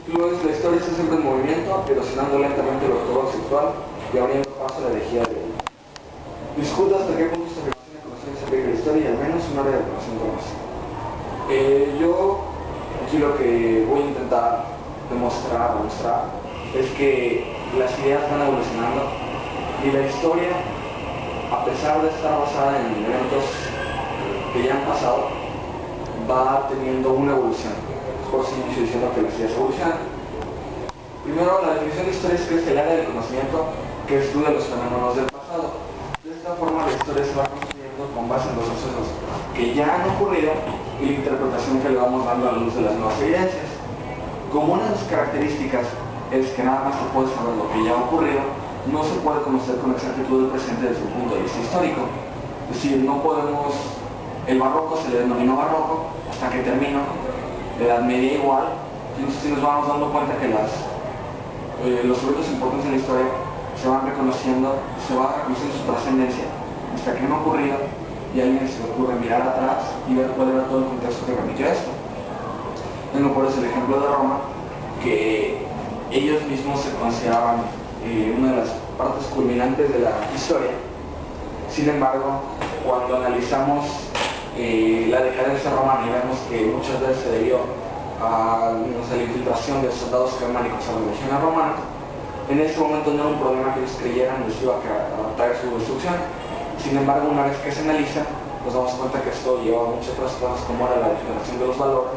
Luego la historia está siempre en movimiento, erosionando lentamente el ortodoxo sexual y abriendo paso a la herejía de él. Discuta hasta qué punto esta afirmación de conocimiento aplica a la historia y al menos un área de conocimiento más. Yo aquí lo que voy a intentar demostrar es que las ideas van evolucionando y la historia, a pesar de estar basada en eventos que ya han pasado, va teniendo una evolución. Por eso inicio diciendo que las ideas evolucionan. Primero, la definición de historia es que es el área del conocimiento que estudia los fenómenos del pasado. De esta forma, la historia se va construyendo con base en los sucesos que ya han ocurrido y la interpretación que le vamos dando a la luz de las nuevas evidencias. Como una de sus características es que nada más se puede saber lo que ya ha ocurrido, no se puede conocer con exactitud el presente desde su punto de vista histórico. Es decir, no podemos... El barroco se le denominó barroco hasta que terminó, la Edad Media igual, entonces si nos vamos dando cuenta que los eventos importantes en la historia se van reconociendo, se va reconociendo su trascendencia hasta que han ocurrido y a alguien se le ocurre mirar atrás y ver cuál era todo el contexto que permitió esto. Tengo por eso el ejemplo de Roma, que ellos mismos se consideraban una de las partes culminantes de la historia. Sin embargo, cuando analizamos la decadencia romana y vemos que muchas veces se debió a la infiltración de soldados germánicos a la legión romana, en ese momento no era un problema que ellos creyeran les iba a adaptar su destrucción. Sin embargo, una vez que se analiza, nos damos cuenta que esto lleva a muchas otras cosas como era la degeneración de los valores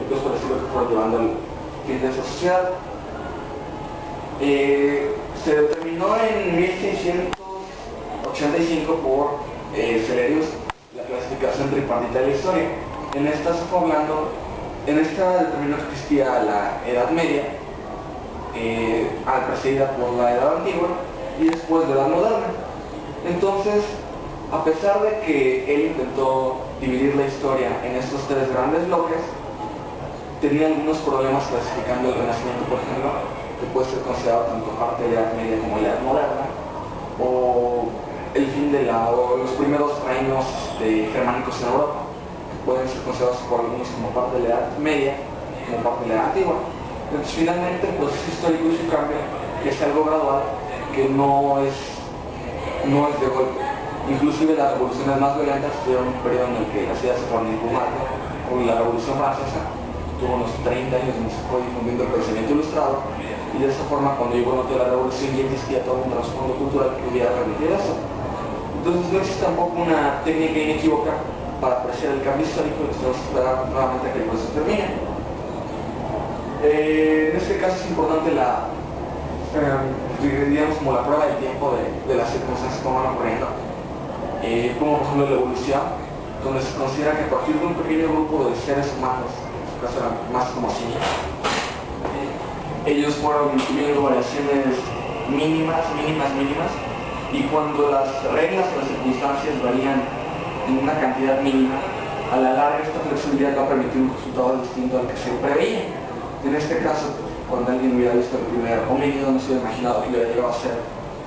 y pues por decirlo que fue llevando el fin de esa sociedad. Se determinó en 1685 por Celerius la clasificación tripartita de la historia. En esta determinó que existía la Edad Media, precedida por la Edad Antigua y después de la Edad Moderna. Entonces, a pesar de que él intentó dividir la historia en estos tres grandes bloques, tenía algunos problemas clasificando el Renacimiento, por ejemplo, que puede ser considerado tanto parte de la Edad Media como la Edad Moderna, o el fin de los primeros reinos germánicos en Europa, que pueden ser considerados por algunos como parte de la Edad Media, como parte de la Edad Antigua. Entonces, finalmente, el proceso histórico y su cambio es algo gradual, que no es de golpe. Inclusive las revoluciones más violentas tuvieron un periodo en el que las ideas se fueron impulsando, como la Revolución Francesa, tuvo unos 30 años donde se fue difundiendo el pensamiento ilustrado, y de esa forma cuando llegó la revolución ya existía todo un trasfondo cultural que pudiera permitir eso. Entonces no existe tampoco una técnica inequívoca para apreciar el cambio histórico, y tenemos que esperar nuevamente a que el proceso termine. En este caso es importante digamos como la prueba del tiempo de las circunstancias que van ocurriendo, como por ejemplo la evolución, donde se considera que a partir de un pequeño grupo de seres humanos, en su caso eran más como simios, ellos fueron incluyendo variaciones mínimas, y cuando las reglas o las circunstancias varían en una cantidad mínima, a la larga esta flexibilidad va a permitir un resultado distinto al que se preveía. En este caso, cuando alguien hubiera visto el primer homínido, no se hubiera imaginado que hubiera llegado a ser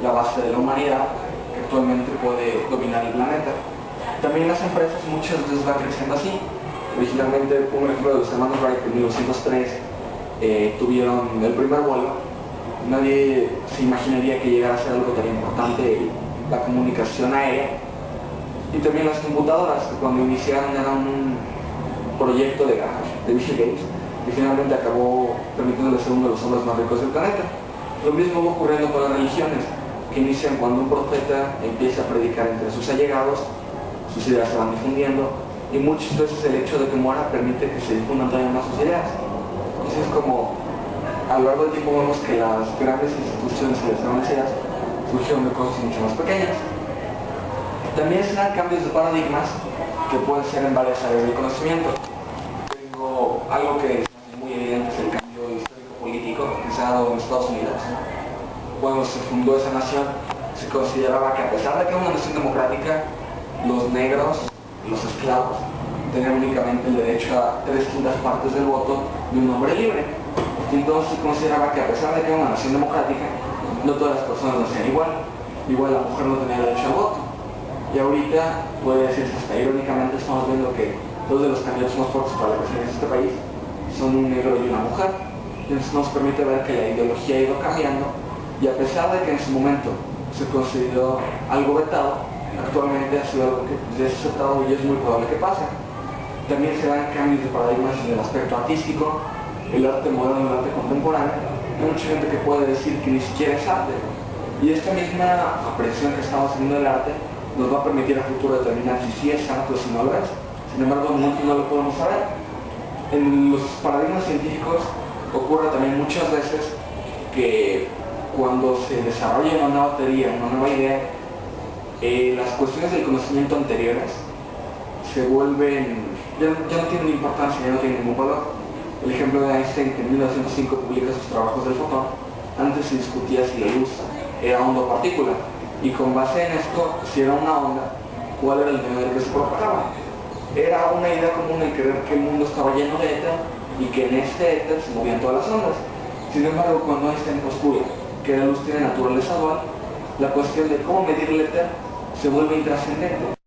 la base de la humanidad, que actualmente puede dominar el planeta. También las empresas muchas veces van creciendo así. Originalmente, un ejemplo de los hermanos Wright en 1903 tuvieron el primer vuelo. Nadie se imaginaría que llegara a ser algo tan importante la comunicación aérea. Y también las computadoras, que cuando iniciaron era un proyecto de Bill Gates, y finalmente acabó permitiéndole ser uno de los hombres más ricos del planeta. Lo mismo va ocurriendo con las religiones, que inician cuando un profeta empieza a predicar entre sus allegados, sus ideas se van difundiendo, y muchas veces el hecho de que muera permite que se difundan todavía más sus ideas. Entonces es como, a lo largo del tiempo vemos que las grandes instituciones y las grandes ideas surgieron de cosas mucho más pequeñas. También se dan cambios de paradigmas que pueden ser en varias áreas del conocimiento. Tengo algo que es muy evidente, es el cambio histórico-político que se ha dado en Estados Unidos. Cuando se fundó esa nación, se consideraba que a pesar de que era una nación democrática, los negros, los esclavos, tenían únicamente el derecho a 3/5 del voto de un hombre libre. Y entonces se consideraba que a pesar de que era una nación democrática, no todas las personas lo hacían igual. Igual la mujer no tenía derecho al voto. Y ahorita, puede decirse hasta irónicamente, estamos viendo que dos de los candidatos más fuertes para la presidencia de este país son un negro y una mujer. Entonces nos permite ver que la ideología ha ido cambiando y a pesar de que en su momento se consideró algo vetado, actualmente ha sido algo que ya es aceptado y es muy probable que pase. También se dan cambios de paradigmas en el aspecto artístico, el arte moderno y el arte contemporáneo. Hay mucha gente que puede decir que ni siquiera es arte. Y esta misma apreciación que estamos haciendo del arte nos va a permitir a futuro determinar si sí es arte o si no lo es. Sin embargo, no lo podemos saber. En los paradigmas científicos ocurre también muchas veces que cuando se desarrolla una nueva teoría, una nueva idea, las cuestiones del conocimiento anteriores se vuelven, ya no tienen importancia, ya no tienen ningún valor. El ejemplo de Einstein, que en 1905 publica sus trabajos del fotón. Antes se discutía si la luz era onda o partícula, y con base en esto, si era una onda, cuál era el medio del que se propagaba. Era una idea común el creer que el mundo estaba lleno de éter y que en este éter se movían todas las ondas. Sin embargo, cuando Einstein postula que la luz tiene naturaleza dual, la cuestión de cómo medir el éter se vuelve intrascendente.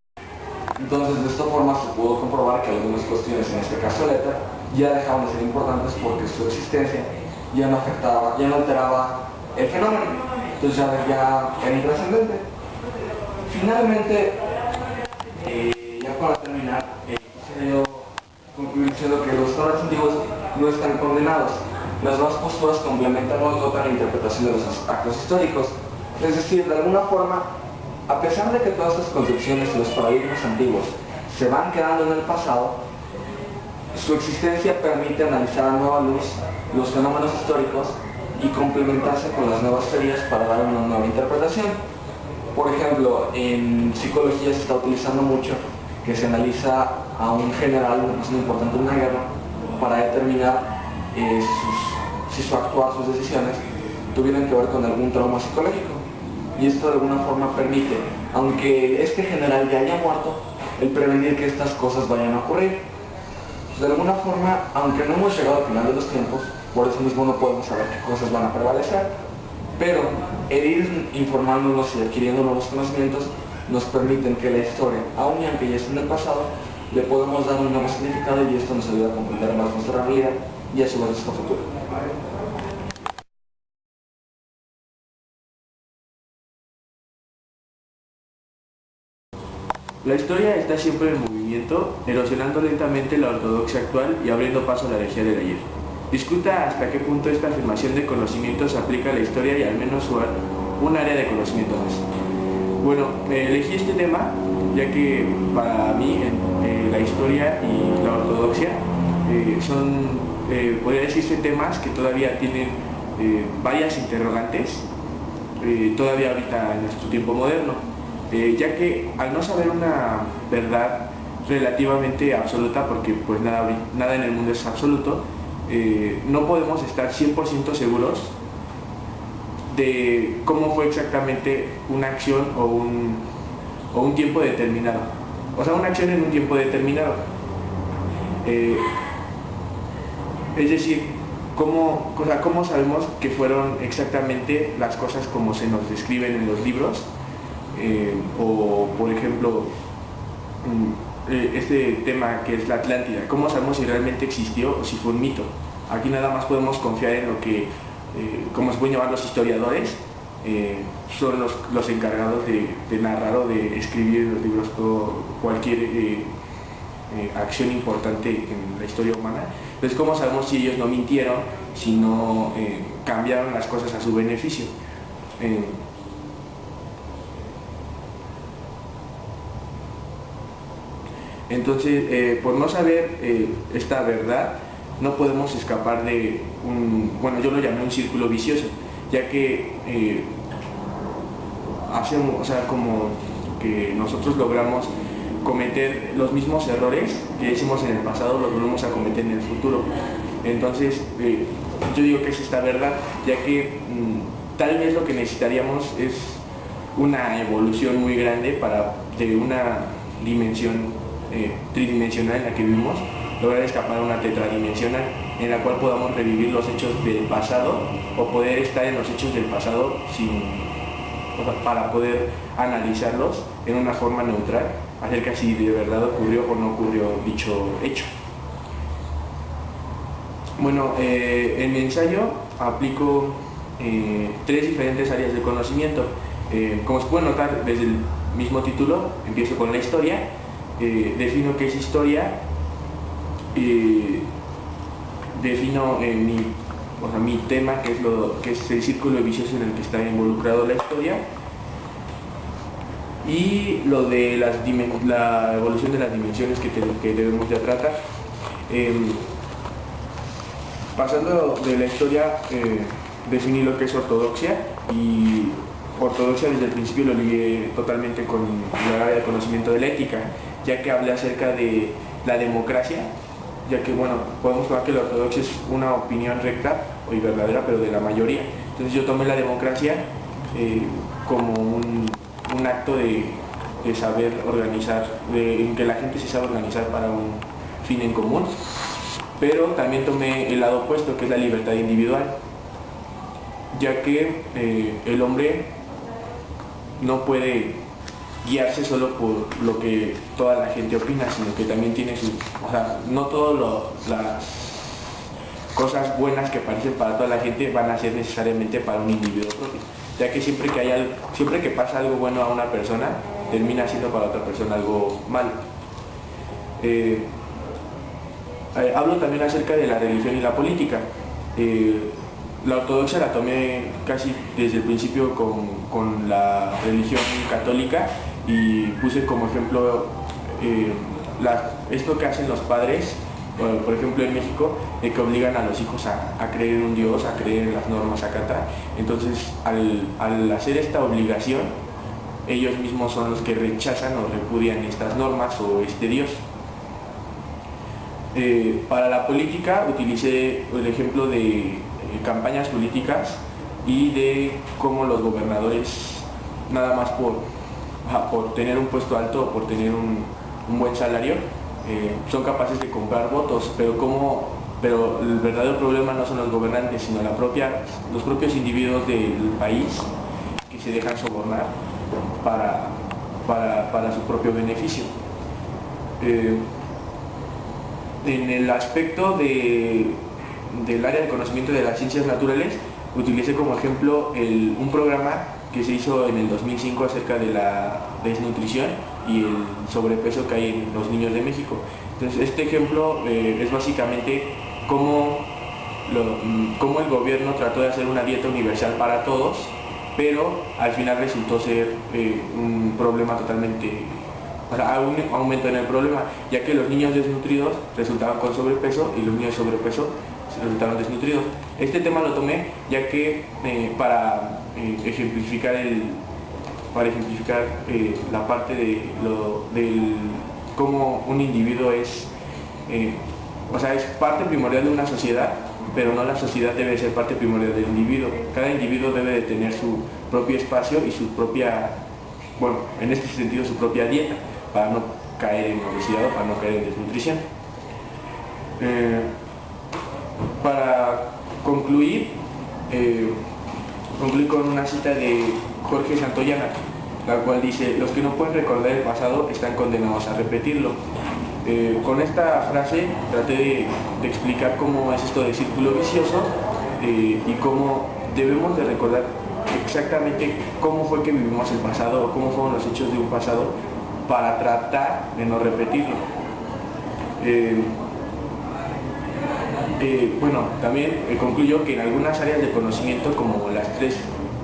Entonces, de esta forma se pudo comprobar que algunas cuestiones, en este caso el éter, ya dejaban de ser importantes porque su existencia ya no afectaba, ya no alteraba el fenómeno. Entonces ya era intrascendente. Finalmente, ya para terminar, quisiera concluir diciendo que los estados antiguos no están condenados. Las dos posturas complementan o dotan la interpretación de los actos históricos. Es decir, de alguna forma, a pesar de que todas estas concepciones y los paradigmas antiguos se van quedando en el pasado, su existencia permite analizar a nueva luz los fenómenos históricos y complementarse con las nuevas teorías para dar una nueva interpretación. Por ejemplo, en psicología se está utilizando mucho que se analiza a un general, una persona importante en una guerra, para determinar si su actuar, sus decisiones, tuvieran que ver con algún trauma psicológico. Y esto de alguna forma permite, aunque este general ya haya muerto, el prevenir que estas cosas vayan a ocurrir. De alguna forma, aunque no hemos llegado al final de los tiempos, por eso mismo no podemos saber qué cosas van a prevalecer, pero el ir informándonos y adquiriendo nuevos conocimientos nos permiten que la historia, aun y aunque ya esté en el pasado, le podemos dar un nuevo significado y esto nos ayuda a comprender más nuestra realidad y a su vez nuestro futuro. La historia está siempre en movimiento, erosionando lentamente la ortodoxia actual y abriendo paso a la herejía del ayer. Discuta hasta qué punto esta afirmación de conocimiento se aplica a la historia y al menos un área de conocimiento más. Bueno, elegí este tema ya que para mí la historia y la ortodoxia son, podría decirse, temas que todavía tienen varias interrogantes, todavía ahorita en nuestro tiempo moderno. Ya que al no saber una verdad relativamente absoluta, porque pues nada en el mundo es absoluto, no podemos estar 100% seguros de cómo fue exactamente una acción o un tiempo determinado. O sea, una acción en un tiempo determinado. Es decir, ¿cómo sabemos que fueron exactamente las cosas como se nos describen en los libros? O por ejemplo este tema que es la Atlántida, ¿cómo sabemos si realmente existió o si fue un mito? Aquí nada más podemos confiar en lo que, como se pueden llamar los historiadores, son los encargados de narrar o de escribir en los libros cualquier acción importante en la historia humana. Entonces, ¿cómo sabemos si ellos no mintieron, si no cambiaron las cosas a su beneficio? Entonces, por no saber esta verdad, no podemos escapar de bueno, yo lo llamé un círculo vicioso, ya que como que nosotros logramos cometer los mismos errores que hicimos en el pasado, los volvemos a cometer en el futuro. Entonces, yo digo que es esta verdad, ya que tal vez lo que necesitaríamos es una evolución muy grande de una dimensión tridimensional en la que vivimos, lograr escapar a una tetradimensional en la cual podamos revivir los hechos del pasado o poder estar en los hechos del pasado para poder analizarlos en una forma neutral acerca de si de verdad ocurrió o no ocurrió dicho hecho. Bueno, en mi ensayo aplico 3 diferentes áreas de conocimiento. Como se puede notar desde el mismo título, empiezo con la historia, defino qué es historia, defino mi tema, que es el círculo vicioso en el que está involucrado la historia, y lo de la evolución de las dimensiones que debemos de tratar. Pasando de la historia, definí lo que es ortodoxia, y ortodoxia desde el principio lo ligué totalmente con la área de conocimiento de la ética, ya que hablé acerca de la democracia, ya que bueno, podemos tomar que la ortodoxia es una opinión recta y verdadera, pero de la mayoría. Entonces yo tomé la democracia como un acto de saber organizar, en que la gente se sabe organizar para un fin en común, pero también tomé el lado opuesto, que es la libertad individual, ya que el hombre no puede guiarse solo por lo que toda la gente opina, sino que también tiene no todas las cosas buenas que parecen para toda la gente van a ser necesariamente para un individuo propio, ya que siempre que pasa algo bueno a una persona, termina siendo para otra persona algo malo. Hablo también acerca de la religión y la política. La ortodoxia la tomé casi desde el principio con la religión católica, y puse como ejemplo esto que hacen los padres, por ejemplo en México, que obligan a los hijos a creer en un Dios, a creer en las normas, a acatar. Entonces al hacer esta obligación, ellos mismos son los que rechazan o repudian estas normas o este Dios. Para la política utilicé el ejemplo de campañas políticas y de cómo los gobernadores, nada más por tener un puesto alto o por tener un buen salario, son capaces de comprar votos, pero el verdadero problema no son los gobernantes, sino los propios individuos del país, que se dejan sobornar para su propio beneficio. En el aspecto del área de conocimiento de las ciencias naturales, utilicé como ejemplo un programa que se hizo en el 2005 acerca de la desnutrición y el sobrepeso que hay en los niños de México. Entonces este ejemplo es básicamente cómo el gobierno trató de hacer una dieta universal para todos, pero al final resultó ser un problema totalmente, un aumento en el problema, ya que los niños desnutridos resultaban con sobrepeso y los niños de sobrepeso resultaron desnutridos. Este tema lo tomé ya que para ejemplificar la parte de cómo un individuo es parte primordial de una sociedad, pero no la sociedad debe ser parte primordial del individuo. Cada individuo debe de tener su propio espacio y su propia, en este sentido su propia dieta, para no caer en obesidad o para no caer en desnutrición. Para concluir, concluí con una cita de Jorge Santoyana, la cual dice: los que no pueden recordar el pasado están condenados a repetirlo. Con esta frase traté de explicar cómo es esto del círculo vicioso, y cómo debemos de recordar exactamente cómo fue que vivimos el pasado, o cómo fueron los hechos de un pasado, para tratar de no repetirlo. También concluyo que en algunas áreas de conocimiento, como las 3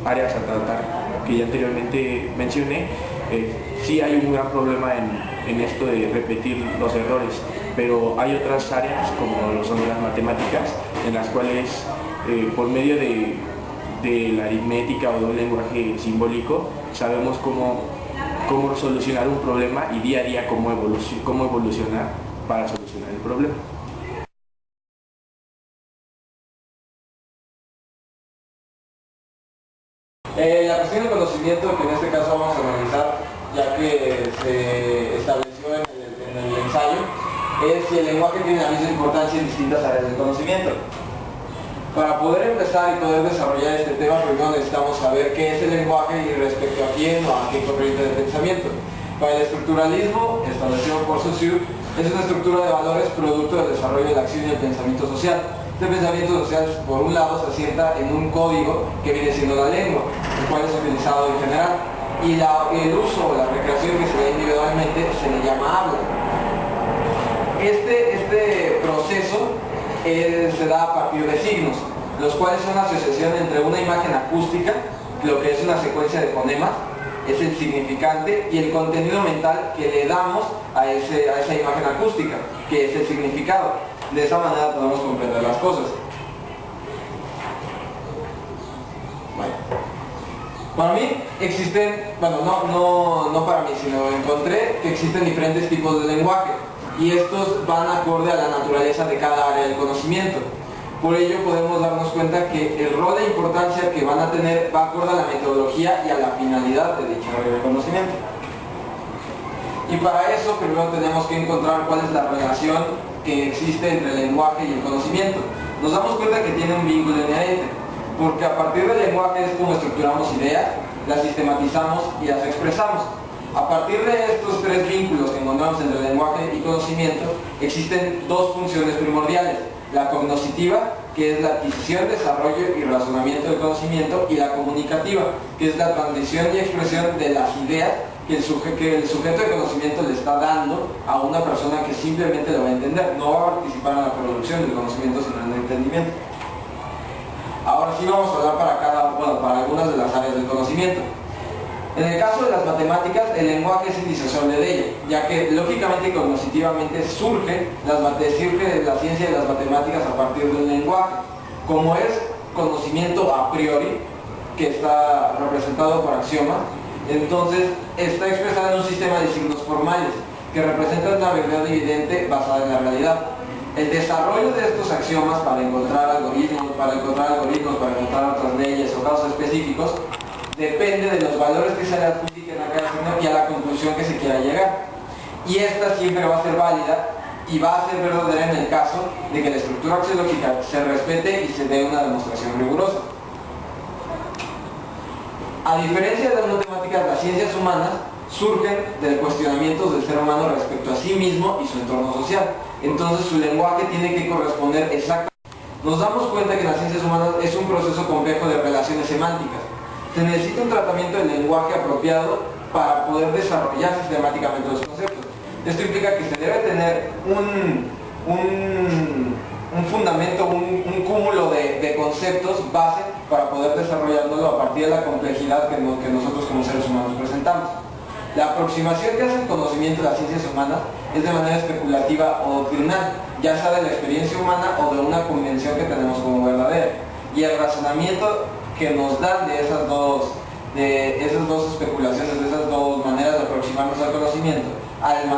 áreas a tratar que ya anteriormente mencioné, sí hay un gran problema en esto de repetir los errores, pero hay otras áreas, como lo son las matemáticas, en las cuales por medio de la aritmética o de un lenguaje simbólico sabemos cómo solucionar un problema, y día a día cómo evolucionar para solucionar el problema. La cuestión del conocimiento, que en este caso vamos a analizar, ya que se estableció en el ensayo, es si el lenguaje tiene la misma importancia en distintas áreas del conocimiento. Para poder empezar y poder desarrollar este tema, primero necesitamos saber qué es el lenguaje y respecto a quién o a qué corriente de pensamiento. Para el estructuralismo, establecido por Saussure, es una estructura de valores producto del desarrollo de la acción y el pensamiento social. Este pensamiento social, por un lado, se asienta en un código que viene siendo la lengua, el cual es utilizado en general, y el uso o la recreación que se da individualmente se le llama habla. Este proceso se da a partir de signos, los cuales son una asociación entre una imagen acústica, lo que es una secuencia de fonemas, es el significante, y el contenido mental que le damos a esa imagen acústica, que es el significado. De esa manera podemos comprender las cosas. Bueno. Para mí existen, bueno, no para mí, sino encontré que existen diferentes tipos de lenguaje, y estos van acorde a la naturaleza de cada área del conocimiento. Por ello podemos darnos cuenta que el rol de importancia que van a tener va acorde a la metodología y a la finalidad de dicha área del conocimiento. Y para eso primero tenemos que encontrar cuál es la relación que existe entre el lenguaje y el conocimiento. Nos damos cuenta que tiene un vínculo inherente, porque a partir del lenguaje es como estructuramos ideas, las sistematizamos y las expresamos. A partir de estos tres vínculos que encontramos entre lenguaje y conocimiento, existen dos funciones primordiales: la cognoscitiva, que es la adquisición, desarrollo y razonamiento del conocimiento, y la comunicativa, que es la transmisión y expresión de las ideas que el sujeto de conocimiento le está dando a una persona que simplemente lo va a entender, no va a participar en la producción del conocimiento sino en el entendimiento. Ahora sí vamos a hablar para algunas de las áreas del conocimiento. En el caso de las matemáticas, el lenguaje es indisociable de ella, ya que lógicamente y cognitivamente surge la ciencia de las matemáticas a partir del lenguaje, como es conocimiento a priori, que está representado por axiomas. Entonces está expresada en un sistema de signos formales que representan una verdad evidente basada en la realidad. El desarrollo de estos axiomas para encontrar algoritmos, para encontrar otras leyes o casos específicos, depende de los valores que se le adjudiquen a cada signo y a la conclusión que se quiera llegar. Y esta siempre va a ser válida y va a ser verdadera en el caso de que la estructura axiológica se respete y se dé una demostración rigurosa. A diferencia de las matemáticas, las ciencias humanas surgen del cuestionamiento del ser humano respecto a sí mismo y su entorno social. Entonces su lenguaje tiene que corresponder exactamente. Nos damos cuenta que las ciencias humanas es un proceso complejo de relaciones semánticas. Se necesita un tratamiento del lenguaje apropiado para poder desarrollar sistemáticamente los conceptos. Esto implica que se debe tener un fundamento, un cúmulo de conceptos base para poder desarrollarlo a partir de la complejidad que nosotros como seres humanos presentamos. La aproximación que hace el conocimiento de las ciencias humanas es de manera especulativa o doctrinal, ya sea de la experiencia humana o de una convención que tenemos como verdadera. Y el razonamiento que nos dan de esas dos especulaciones, de esas dos maneras de aproximarnos al conocimiento, al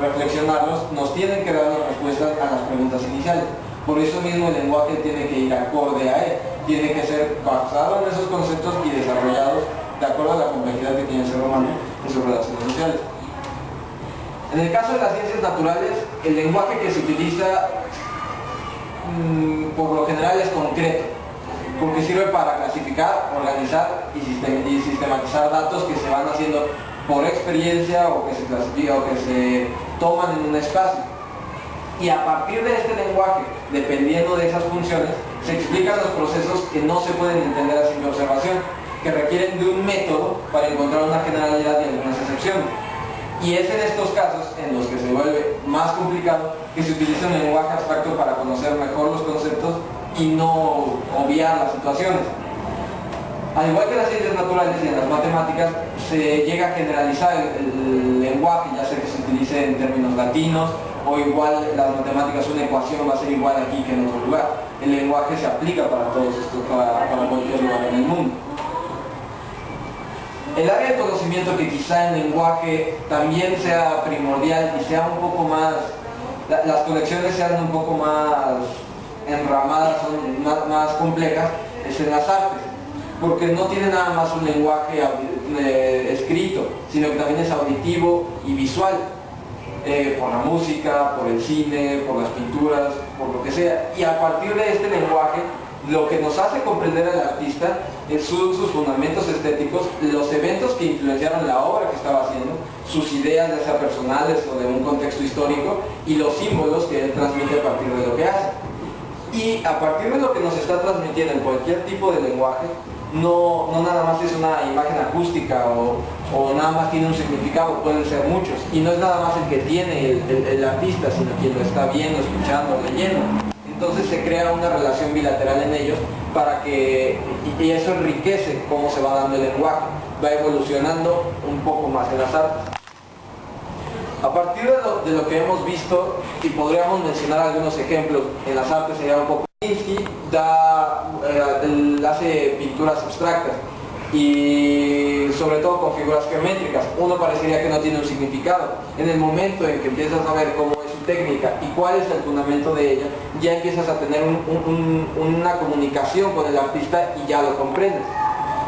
reflexionarlos, nos tienen que dar las respuestas a las preguntas iniciales. Por eso mismo el lenguaje tiene que ir acorde a él, tiene que ser basado en esos conceptos y desarrollados de acuerdo a la complejidad que tiene el ser humano en sus relaciones sociales. En el caso de las ciencias naturales, el lenguaje que se utiliza por lo general es concreto, porque sirve para clasificar, organizar y sistematizar datos que se van haciendo por experiencia o que se clasifican o que se toman en un espacio. Y a partir de este lenguaje, dependiendo de esas funciones, se explican los procesos que no se pueden entender a simple observación, que requieren de un método para encontrar una generalidad y algunas excepciones. Y es en estos casos en los que se vuelve más complicado que se utiliza un lenguaje abstracto para conocer mejor los conceptos y no obviar las situaciones. Al igual que en las ciencias naturales y en las matemáticas, se llega a generalizar el lenguaje, ya sea que se utilice en términos latinos, o igual las matemáticas, una ecuación va a ser igual aquí que en otro lugar. El lenguaje se aplica para todos estos, para cualquier lugar en el mundo. El área de conocimiento que quizá en lenguaje también sea primordial y sea un poco más, las conexiones sean un poco más enramadas, son más complejas, es en las artes, porque no tiene nada más un lenguaje escrito, sino que también es auditivo y visual, por la música, por el cine, por las pinturas, por lo que sea. Y a partir de este lenguaje, lo que nos hace comprender al artista son sus fundamentos estéticos, los eventos que influenciaron la obra que estaba haciendo, sus ideas, ya sea personales o de un contexto histórico, y los símbolos que él transmite a partir de lo que hace. Y a partir de lo que nos está transmitiendo en cualquier tipo de lenguaje, no nada más es una imagen acústica o nada más tiene un significado, pueden ser muchos. Y no es nada más el que tiene el artista, sino quien lo está viendo, escuchando, leyendo. Entonces se crea una relación bilateral en ellos para que, y eso enriquece cómo se va dando el lenguaje, va evolucionando un poco más en las artes. A partir de lo que hemos visto, y podríamos mencionar algunos ejemplos en las artes, sería un poco Kandinsky hace pinturas abstractas y sobre todo con figuras geométricas. Uno parecería que no tiene un significado. En el momento en que empiezas a ver cómo es su técnica y cuál es el fundamento de ella, ya empiezas a tener una comunicación con el artista y ya lo comprendes.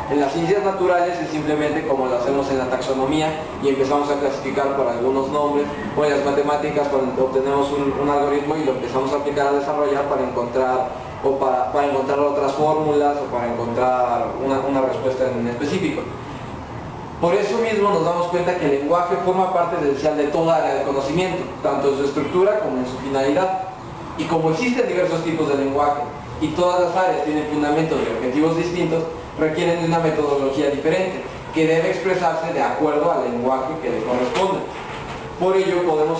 En las ciencias naturales es simplemente como lo hacemos en la taxonomía y empezamos a clasificar por algunos nombres, o en las matemáticas cuando obtenemos un algoritmo y lo empezamos a aplicar, a desarrollar para encontrar otras fórmulas o para encontrar una respuesta en específico. Por eso mismo nos damos cuenta que el lenguaje forma parte esencial de toda área de conocimiento, tanto en su estructura como en su finalidad. Y como existen diversos tipos de lenguaje y todas las áreas tienen fundamentos y objetivos distintos, requieren de una metodología diferente, que debe expresarse de acuerdo al lenguaje que le corresponde. Por ello podemos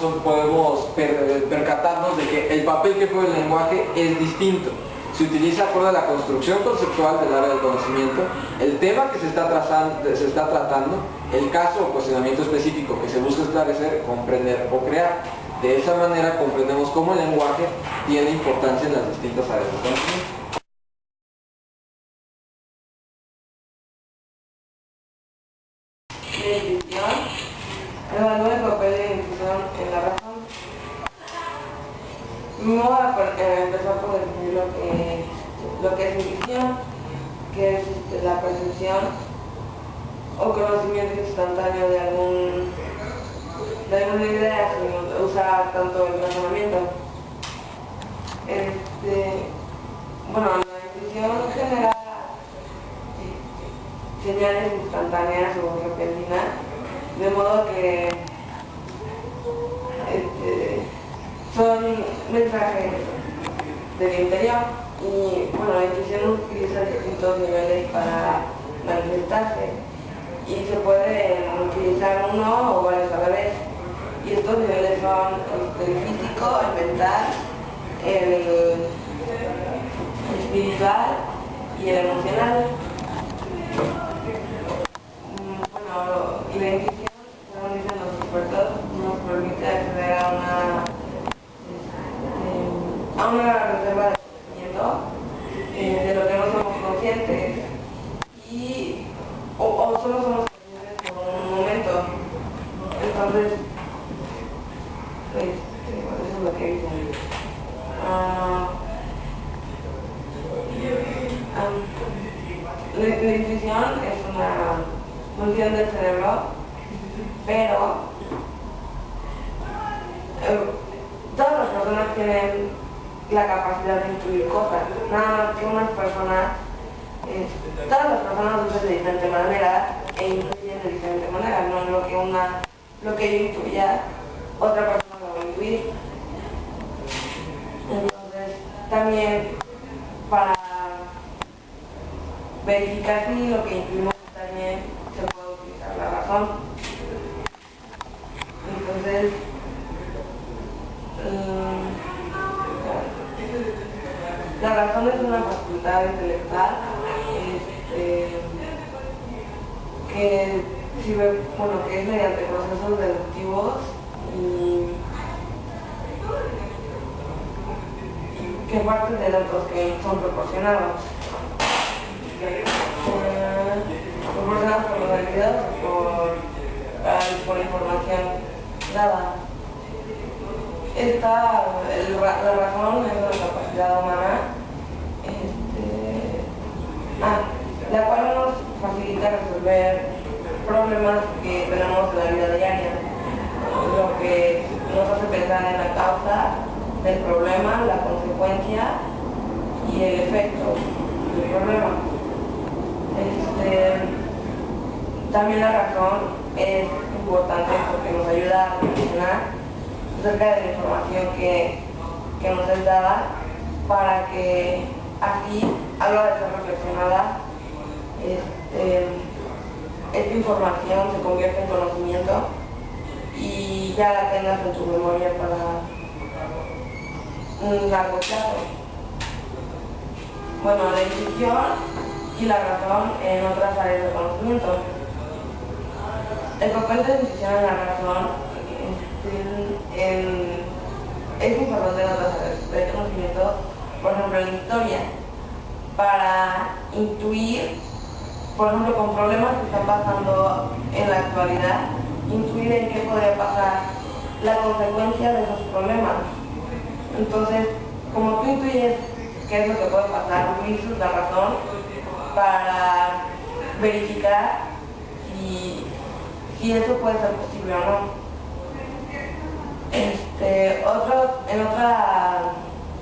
percatarnos de que el papel que juega el lenguaje es distinto. Se utiliza acorde a la construcción conceptual del área del conocimiento, el tema que se está tratando, el caso o cuestionamiento específico que se busca esclarecer, comprender o crear. De esa manera comprendemos cómo el lenguaje tiene importancia en las distintas áreas del conocimiento. La intuición evalúa el papel de la intuición en la razón. Voy a empezar por definir lo que es intuición, que es la percepción o conocimiento instantáneo de alguna idea, sin usar tanto el razonamiento. Bueno, la intuición genera señales instantáneas o repentinas, de modo que son mensajes del interior. Y bueno, la intuición utiliza distintos niveles para manifestarse y se puede utilizar uno o varios a la vez. Y estos niveles son el físico, el mental, el espiritual y el emocional. Bueno, y la intuición, según dicen los expertos, nos permite acceder a una reserva de conocimiento de lo que no somos conscientes o solo somos conscientes por un momento. Entonces, eso es lo que dicen. La intuición es una función del cerebro, pero todas las personas tienen la capacidad de intuir cosas, nada más que unas personas, todas las personas usan de diferente manera e intuyen de diferente manera, no lo que yo intuya, otra persona lo va a intuir. Entonces, también para verificar si lo que intuimos está bien, se puede utilizar la razón. Entonces, la razón es una facultad intelectual que sirve, que es mediante procesos deductivos y que parten de datos que son proporcionados. Proporcionados por modalidad o por información dada. La razón es una capacidad humana la cual nos facilita resolver problemas que tenemos en la vida diaria, lo que nos hace pensar en la causa del problema, la consecuencia y el efecto del problema. También la razón es importante porque nos ayuda a reflexionar acerca de la información que nos es dada para que así, a la hora de ser reflexionada, esta información se convierta en conocimiento y ya la tengas en tu memoria para un largo plazo. Bueno, la intuición y la razón en otras áreas de conocimiento. El papel de la intuición en la razón es importante en otras áreas de conocimiento, por ejemplo en la historia, para intuir, por ejemplo, con problemas que están pasando en la actualidad, intuir en qué podría pasar la consecuencia de esos problemas. Entonces, como tú intuyes qué es lo que puede pasar, utilizas la razón para verificar si eso puede ser posible o no.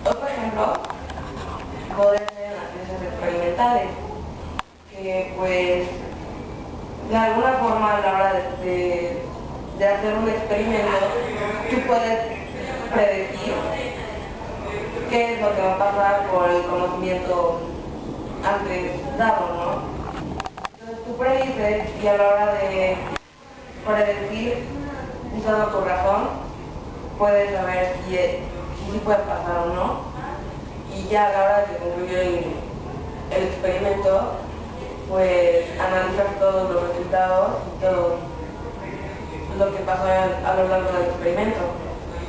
Otro ejemplo puede ser en las ciencias experimentales, que pues de alguna forma a la hora de hacer un experimento tú puedes predecir qué es lo que va a pasar con el conocimiento antes dado, ¿no? Entonces tú predices y a la hora de predecir usando tu razón puedes saber si puede pasar o no, y ya a la hora de concluir el experimento pues analizar todos los resultados y todo lo que pasó a lo largo del experimento.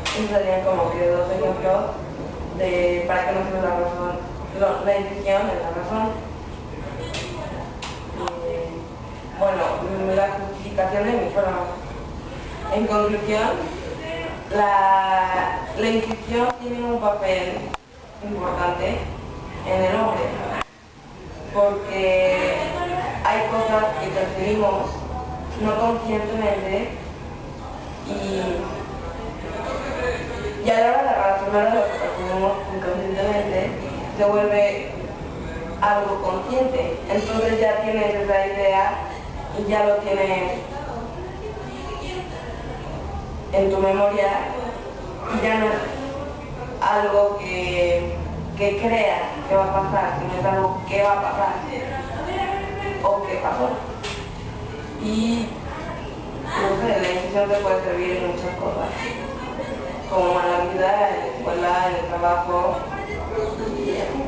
Esos serían como que dos ejemplos de para que no se la razón, la intuición de la razón. Bueno, la justificación de mi forma. En conclusión, la intuición tiene un papel importante en el hombre, porque hay cosas que percibimos no conscientemente y a la hora de razonar lo que percibimos inconscientemente se vuelve algo consciente. Entonces ya tienes esa idea y ya lo tienes en tu memoria y ya no es algo que creas que va a pasar, sino es algo que va a pasar o que pasó. Y no sé, la intuición te puede servir en muchas cosas, como en la vida, en la escuela, en el trabajo y así.